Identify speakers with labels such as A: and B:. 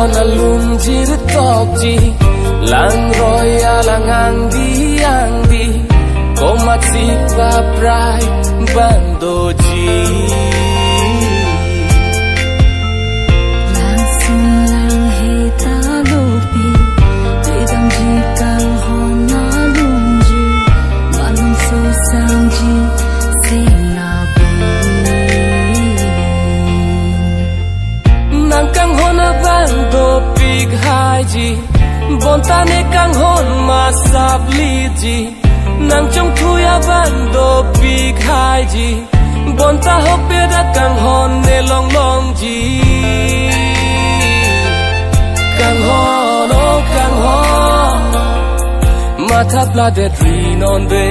A: hon alum jir tok ji lang roya lang ang di komat si pa prai bando ji
B: lang sun lang he ta lopi te dam ji kang hon alum ji malum so sang ji sing abi
A: nang kang hon bando pig hai ji bonta ne kang hon ma sap li ji nang trong thuya bando pig hai ji bonta hope da kang hon ne long long ji kang hon oh kang hon matha blooded green on the